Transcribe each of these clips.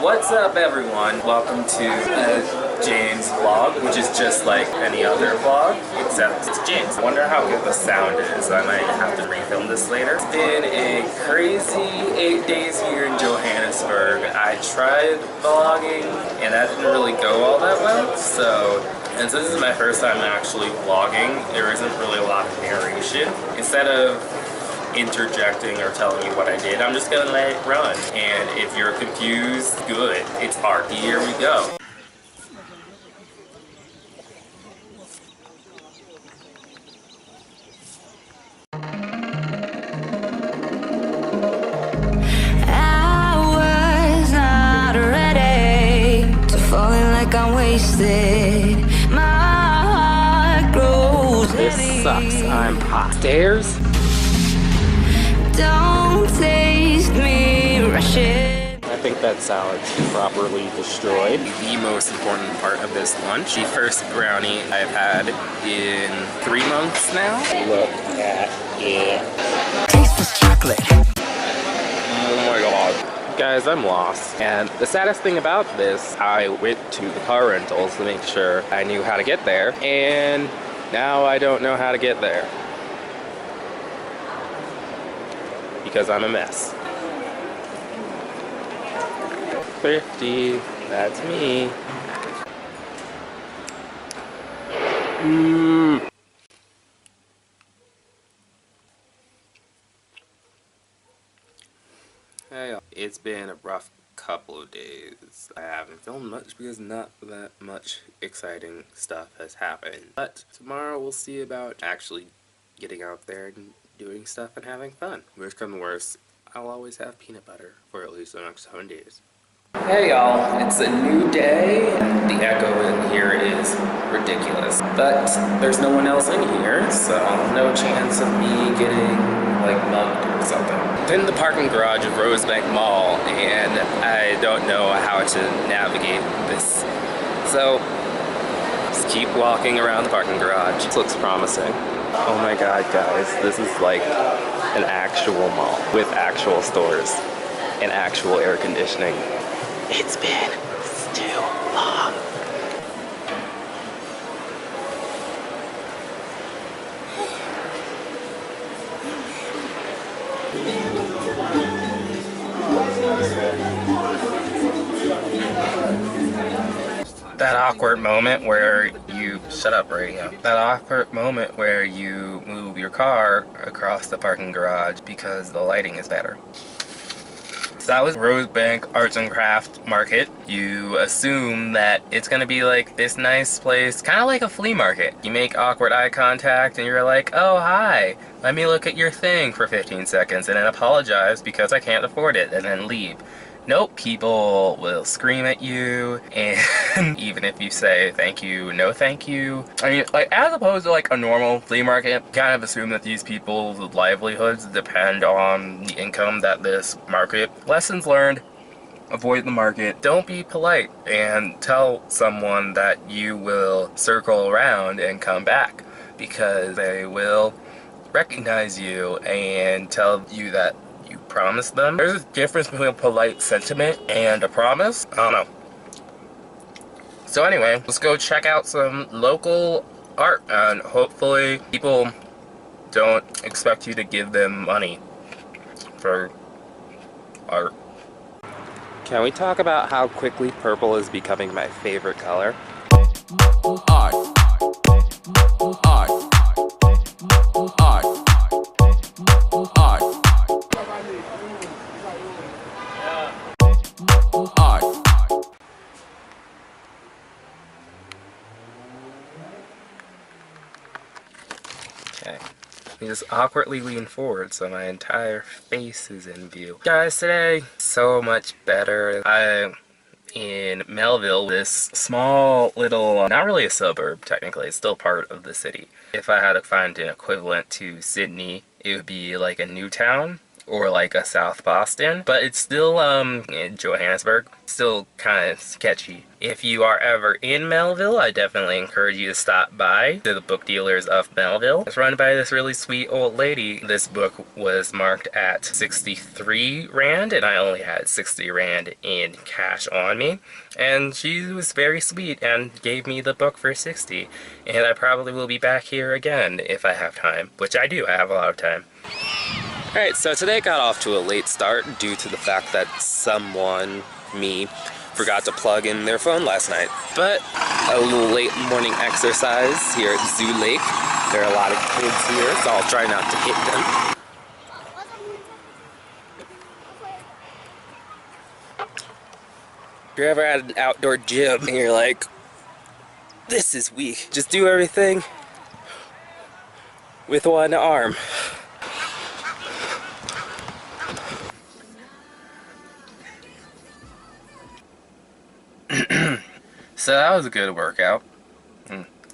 What's up, everyone? Welcome to James' vlog, which is just like any other vlog, except it's James. I wonder how good the sound is. I might have to refilm this later. It's been a crazy 8 days here in Johannesburg. I tried vlogging, and that didn't really go all that well, so... And since this is my first time actually vlogging, there isn't really a lot of narration. Instead of interjecting or telling you what I did, I'm just gonna let it run. And if you're confused, good. It's art. Here we go. I was not ready to falling like I'm wasted. My heart grows This heavy. sucks. I'm hot. Stairs? Don't taste me rushing. I think that salad's properly destroyed. The most important part of this lunch, the first brownie I've had in 3 months now. Look at it. Tasteless chocolate. Oh my god. Guys, I'm lost. And the saddest thing about this, I went to the car rentals to make sure I knew how to get there. And now I don't know how to get there. Because I'm a mess. 50, that's me. Hey, it's been a rough couple of days. I haven't filmed much because not that much exciting stuff has happened. But tomorrow we'll see about actually getting out there and doing stuff and having fun. Worst come to worst, I'll always have peanut butter for at least the next 7 days. Hey y'all, it's a new day. The echo in here is ridiculous, but there's no one else in here, so no chance of me getting like mugged or something. I'm in the parking garage of Rosebank Mall, and I don't know how to navigate this, so just keep walking around the parking garage. This looks promising. Oh my god, guys, this is like an actual mall with actual stores and actual air conditioning. It's been too long. That awkward moment where you shut up, radio. That awkward moment where you move your car across the parking garage because the lighting is better. So that was Rosebank Arts and Craft Market. You assume that it's gonna be like this nice place, kind of like a flea market. You make awkward eye contact and you're like, oh hi, let me look at your thing for 15 seconds and then apologize because I can't afford it and then leave. Nope, people will scream at you, and even if you say thank you, no thank you. I mean, like, as opposed to like a normal flea market, kind of assume that these people's livelihoods depend on the income that this market. Lessons learned, avoid the market. Don't be polite and tell someone that you will circle around and come back, because they will recognize you and tell you that promise them. There's a difference between a polite sentiment and a promise. I don't know. So anyway, let's go check out some local art, and hopefully people don't expect you to give them money for art. Can we talk about how quickly purple is becoming my favorite color? Art. Art. Art. Art. Art. Okay. You just awkwardly lean forward so my entire face is in view. Guys, today, so much better. I'm in Melville, this small little, not really a suburb technically, it's still part of the city. If I had to find an equivalent to Sydney, it would be like a new town or like a South Boston, but it's still in Johannesburg, still kind of sketchy. If you are ever in Melville, I definitely encourage you to stop by to the Book Dealers of Melville. It's run by this really sweet old lady. This book was marked at 63 Rand, and I only had 60 Rand in cash on me. And she was very sweet and gave me the book for 60. And I probably will be back here again if I have time, which I do, I have a lot of time. Alright, so today got off to a late start due to the fact that someone, me, forgot to plug in their phone last night. But a little late morning exercise here at Zoo Lake. There are a lot of kids here, so I'll try not to hit them. If you ever had an outdoor gym and you're like, this is weak, just do everything with one arm. So that was a good workout.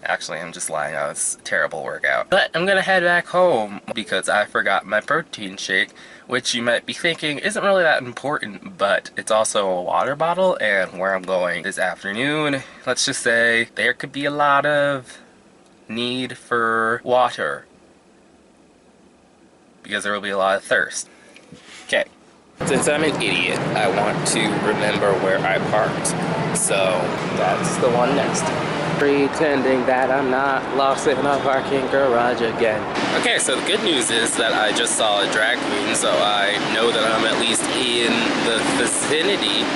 Actually, I'm just lying, that was a terrible workout. But I'm gonna head back home because I forgot my protein shake, which you might be thinking isn't really that important, but it's also a water bottle, and where I'm going this afternoon, let's just say there could be a lot of need for water because there will be a lot of thirst. Okay. Since I'm an idiot, I want to remember where I parked. So that's the one next. Pretending that I'm not lost in a parking garage again. Okay, so the good news is that I just saw a drag queen, so I know that I'm at least in the vicinity.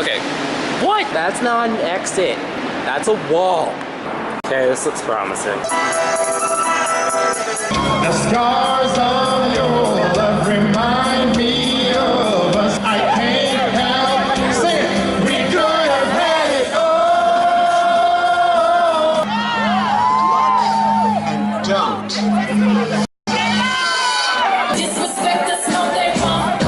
Okay. What? That's not an exit. That's a wall. Okay, this looks promising. The scars on your love remind me of us. I can't help saying we could have had it all. And don't. Disrespect us, no they won't.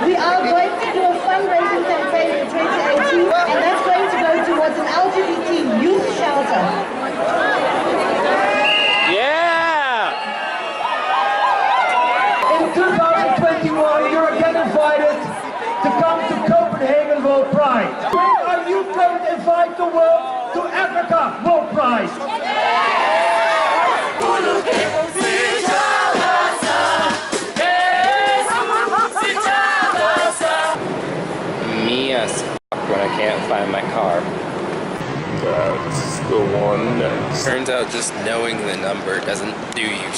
We are going to do a fundraising campaign in 2018, and that's going to go towards an LGBT youth shelter. In 2021, you're again invited to come to Copenhagen World Pride. When are you going to invite the world to Africa World Pride? Me as when I can't find my car. That's the one next. Turns out just knowing the number doesn't do you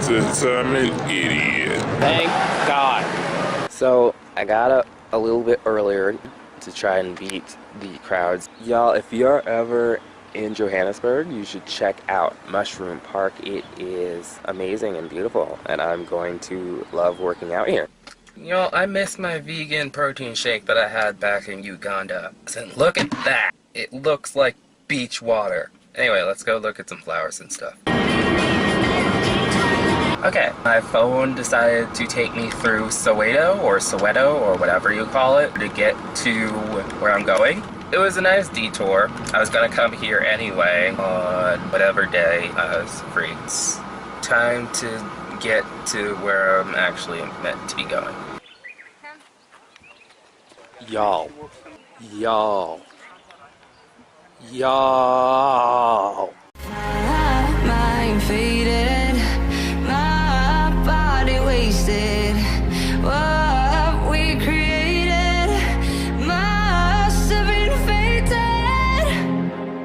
Since I'm an idiot. Thank God. So I got up a little bit earlier to try and beat the crowds. Y'all, if you're ever in Johannesburg, you should check out Mushroom Park. It is amazing and beautiful, and I'm going to love working out here. You know, I miss my vegan protein shake that I had back in Uganda. And look at that. It looks like beach water. Anyway, let's go look at some flowers and stuff. Okay, my phone decided to take me through Soweto or whatever you call it to get to where I'm going. It was a nice detour. I was gonna come here anyway on whatever day I was free. It's time to get to where I'm actually meant to be going. Y'all. My mind faded, my body wasted. What we created must have been fated.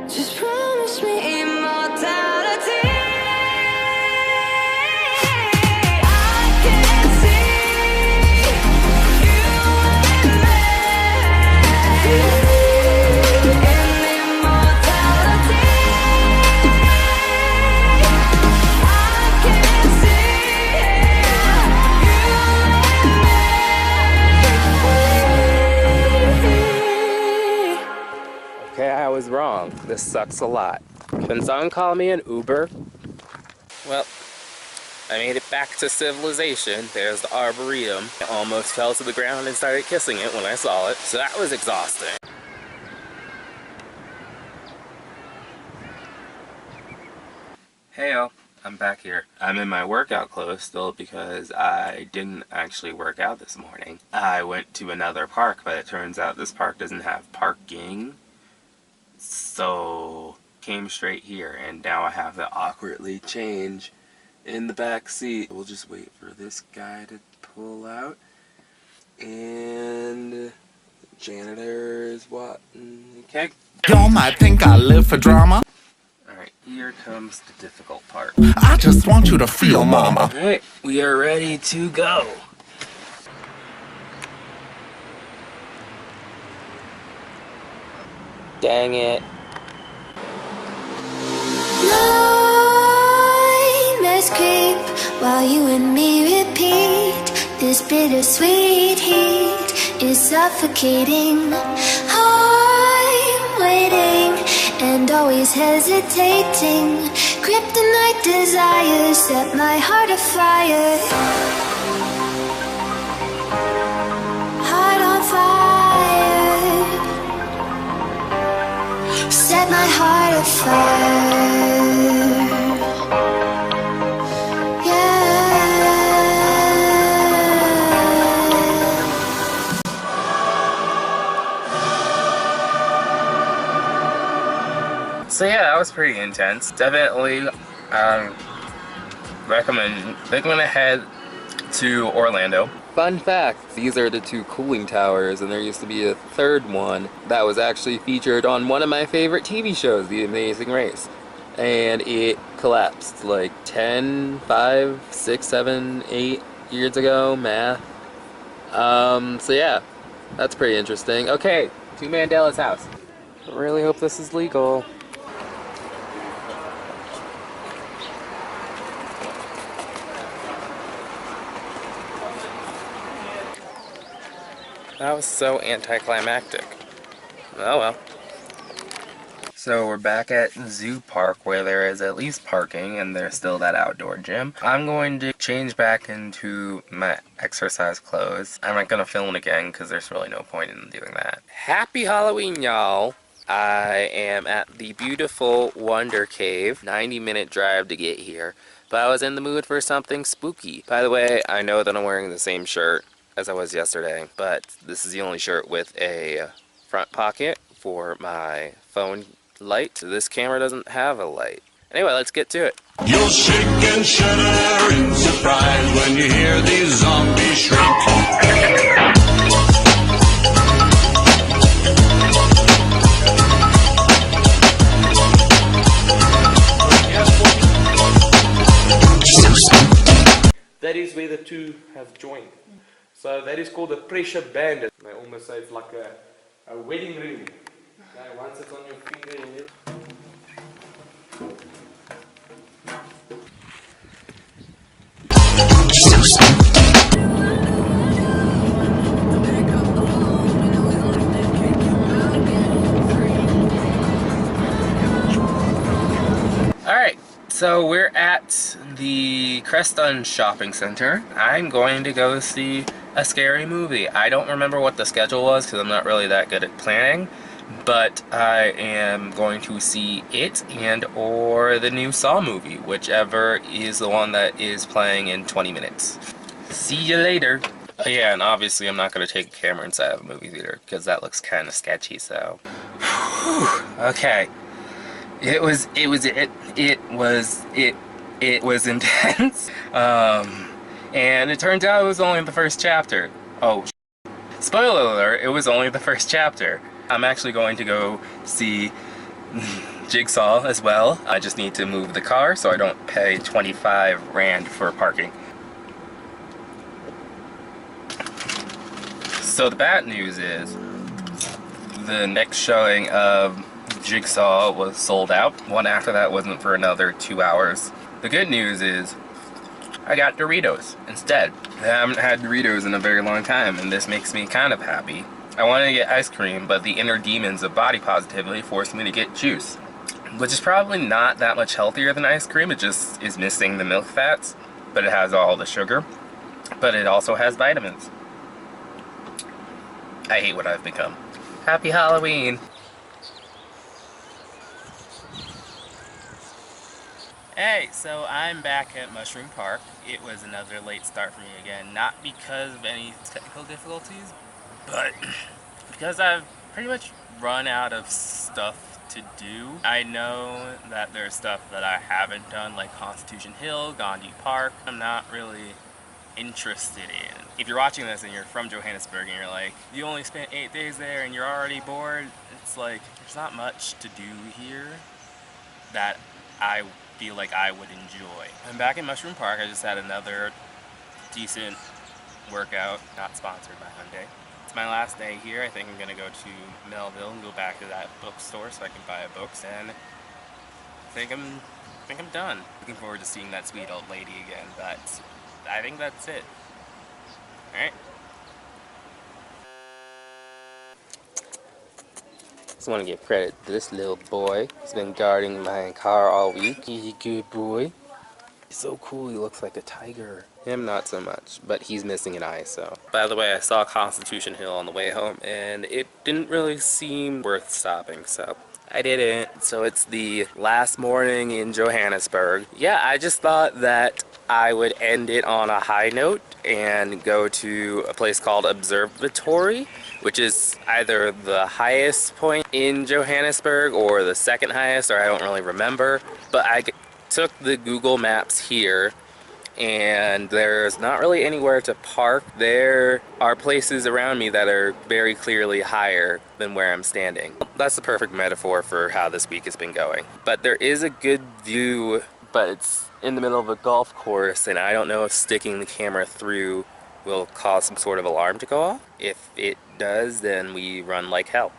Just promise me immortality. I can't see you and me. Okay, I was wrong. This sucks a lot. Can someone call me an Uber? Well, I made it back to civilization. There's the Arboretum. I almost fell to the ground and started kissing it when I saw it, so that was exhausting. Heyo, I'm back here. I'm in my workout clothes still because I didn't actually work out this morning. I went to another park, but it turns out this park doesn't have parking. So, came straight here, and now I have to awkwardly change in the back seat. We'll just wait for this guy to pull out. And janitor is what? Okay. Y'all might think I live for drama. Alright, here comes the difficult part. I just want you to feel, mama. Alright, we are ready to go. Dang it. Nightmares creep while you and me repeat. This bittersweet heat is suffocating. I'm waiting and always hesitating. Kryptonite desires set my heart afire. Heart on fire. Set my heart afire. So yeah, that was pretty intense. Definitely recommend picking ahead to Orlando. Fun fact, these are the two cooling towers, and there used to be a third one that was actually featured on one of my favorite TV shows, The Amazing Race. And it collapsed like 10, 5, 6, 7, 8 years ago, math. So yeah, that's pretty interesting. Okay, to Mandela's house. I really hope this is legal. That was so anticlimactic. Oh well. So we're back at Zoo Park where there is at least parking and there's still that outdoor gym. I'm going to change back into my exercise clothes. I'm not going to film it again because there's really no point in doing that. Happy Halloween, y'all! I am at the beautiful Wonder Cave. 90-minute drive to get here. But I was in the mood for something spooky. By the way, I know that I'm wearing the same shirt as I was yesterday, but this is the only shirt with a front pocket for my phone light. This camera doesn't have a light. Anyway, let's get to it. You'll shake and shudder in surprise when you hear these zombies shriek. That is where the two have joined. So that is called a pressure bandit. They almost say it's like a wedding ring. Okay, once it's on your finger, Alright, so we're at the Kristal shopping center. I'm going to go see a scary movie. I don't remember what the schedule was because I'm not really that good at planning, but I am going to see it and or the new Saw movie, whichever is the one that is playing in 20 minutes. See you later. Oh yeah, and obviously I'm not going to take a camera inside of a movie theater because that looks kind of sketchy, so. Okay. It was intense. And it turns out it was only the first chapter. Oh, spoiler alert, it was only the first chapter. I'm actually going to go see Jigsaw as well. I just need to move the car so I don't pay 25 Rand for parking. So the bad news is the next showing of Jigsaw was sold out. One after that wasn't for another 2 hours. The good news is I got Doritos instead. I haven't had Doritos in a very long time, and this makes me kind of happy. I wanted to get ice cream, but the inner demons of body positivity forced me to get juice, which is probably not that much healthier than ice cream. It just is missing the milk fats, but it has all the sugar, but it also has vitamins. I hate what I've become. Happy Halloween! Hey, so I'm back at Mushroom Park. It was another late start for me again, not because of any technical difficulties, but because I've pretty much run out of stuff to do. I know that there's stuff that I haven't done, like Constitution Hill, Gandhi Park. I'm not really interested in. If you're watching this and you're from Johannesburg and you're like, you only spent 8 days there and you're already bored, it's like, there's not much to do here that I feel like I would enjoy. I'm back in Mushroom Park. I just had another decent workout, not sponsored by Hyundai. It's my last day here. I think I'm gonna go to Melville and go back to that bookstore so I can buy books, and I think I'm done. Looking forward to seeing that sweet old lady again, but I think that's it. Alright. Just want to give credit to this little boy. He's been guarding my car all week. He's a good boy. He's so cool, he looks like a tiger. Him, not so much, but he's missing an eye, so. By the way, I saw Constitution Hill on the way home, and it didn't really seem worth stopping, so I didn't. So it's the last morning in Johannesburg. Yeah, I just thought that I would end it on a high note and go to a place called Observatory, which is either the highest point in Johannesburg or the second highest, or I don't really remember. But I took the Google Maps here, and there's not really anywhere to park. There are places around me that are very clearly higher than where I'm standing. That's the perfect metaphor for how this week has been going. But there is a good view, but it's in the middle of a golf course, and I don't know if sticking the camera through will cause some sort of alarm to go off. If it does, then we run like hell.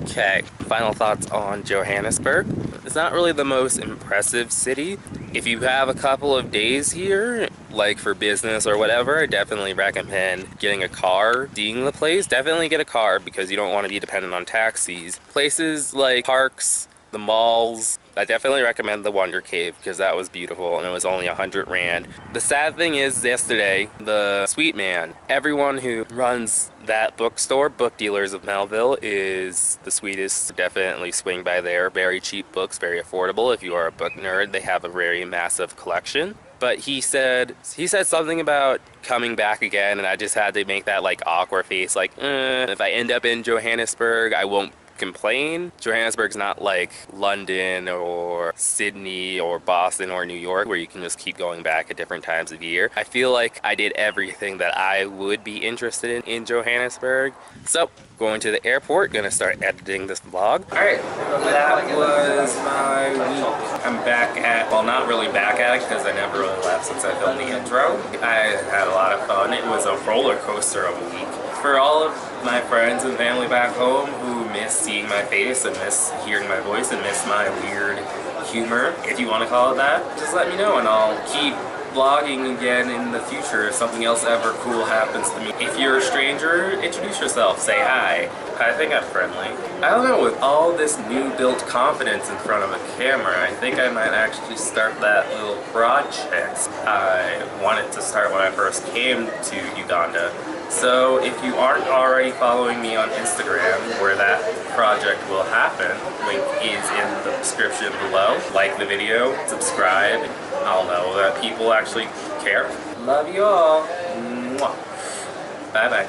Okay, final thoughts on Johannesburg. It's not really the most impressive city. If you have a couple of days here, like for business or whatever, I definitely recommend getting a car, seeing the place. Definitely get a car because you don't want to be dependent on taxis. Places like parks, the malls, I definitely recommend the Wonder Cave because that was beautiful and it was only 100 Rand. The sad thing is yesterday, the sweet man, everyone who runs that bookstore, Book Dealers of Melville, is the sweetest. Definitely swing by there. Very cheap books, very affordable. If you are a book nerd, they have a very massive collection. But he said something about coming back again, and I just had to make that like awkward face, like, if I end up in Johannesburg, I won't complain. Johannesburg's not like London or Sydney or Boston or New York where you can just keep going back at different times of year. I feel like I did everything that I would be interested in Johannesburg. So, going to the airport, gonna start editing this vlog. Alright, that was my week. I'm back at, well, not really back at it because I never really left since I filmed the intro. I had a lot of fun. It was a roller coaster of a week. For all of my friends and family back home who miss seeing my face and miss hearing my voice and miss my weird humor, if you want to call it that, just let me know and I'll keep vlogging again in the future if something else ever cool happens to me. If you're a stranger, introduce yourself, say hi. I think I'm friendly. I don't know, with all this new built confidence in front of a camera, I think I might actually start that little project I wanted to start when I first came to Uganda. So if you aren't already following me on Instagram, where that project will happen, link is in the description below. Like the video, subscribe. I'll know that people actually care. Love you all. Mwah. Bye bye.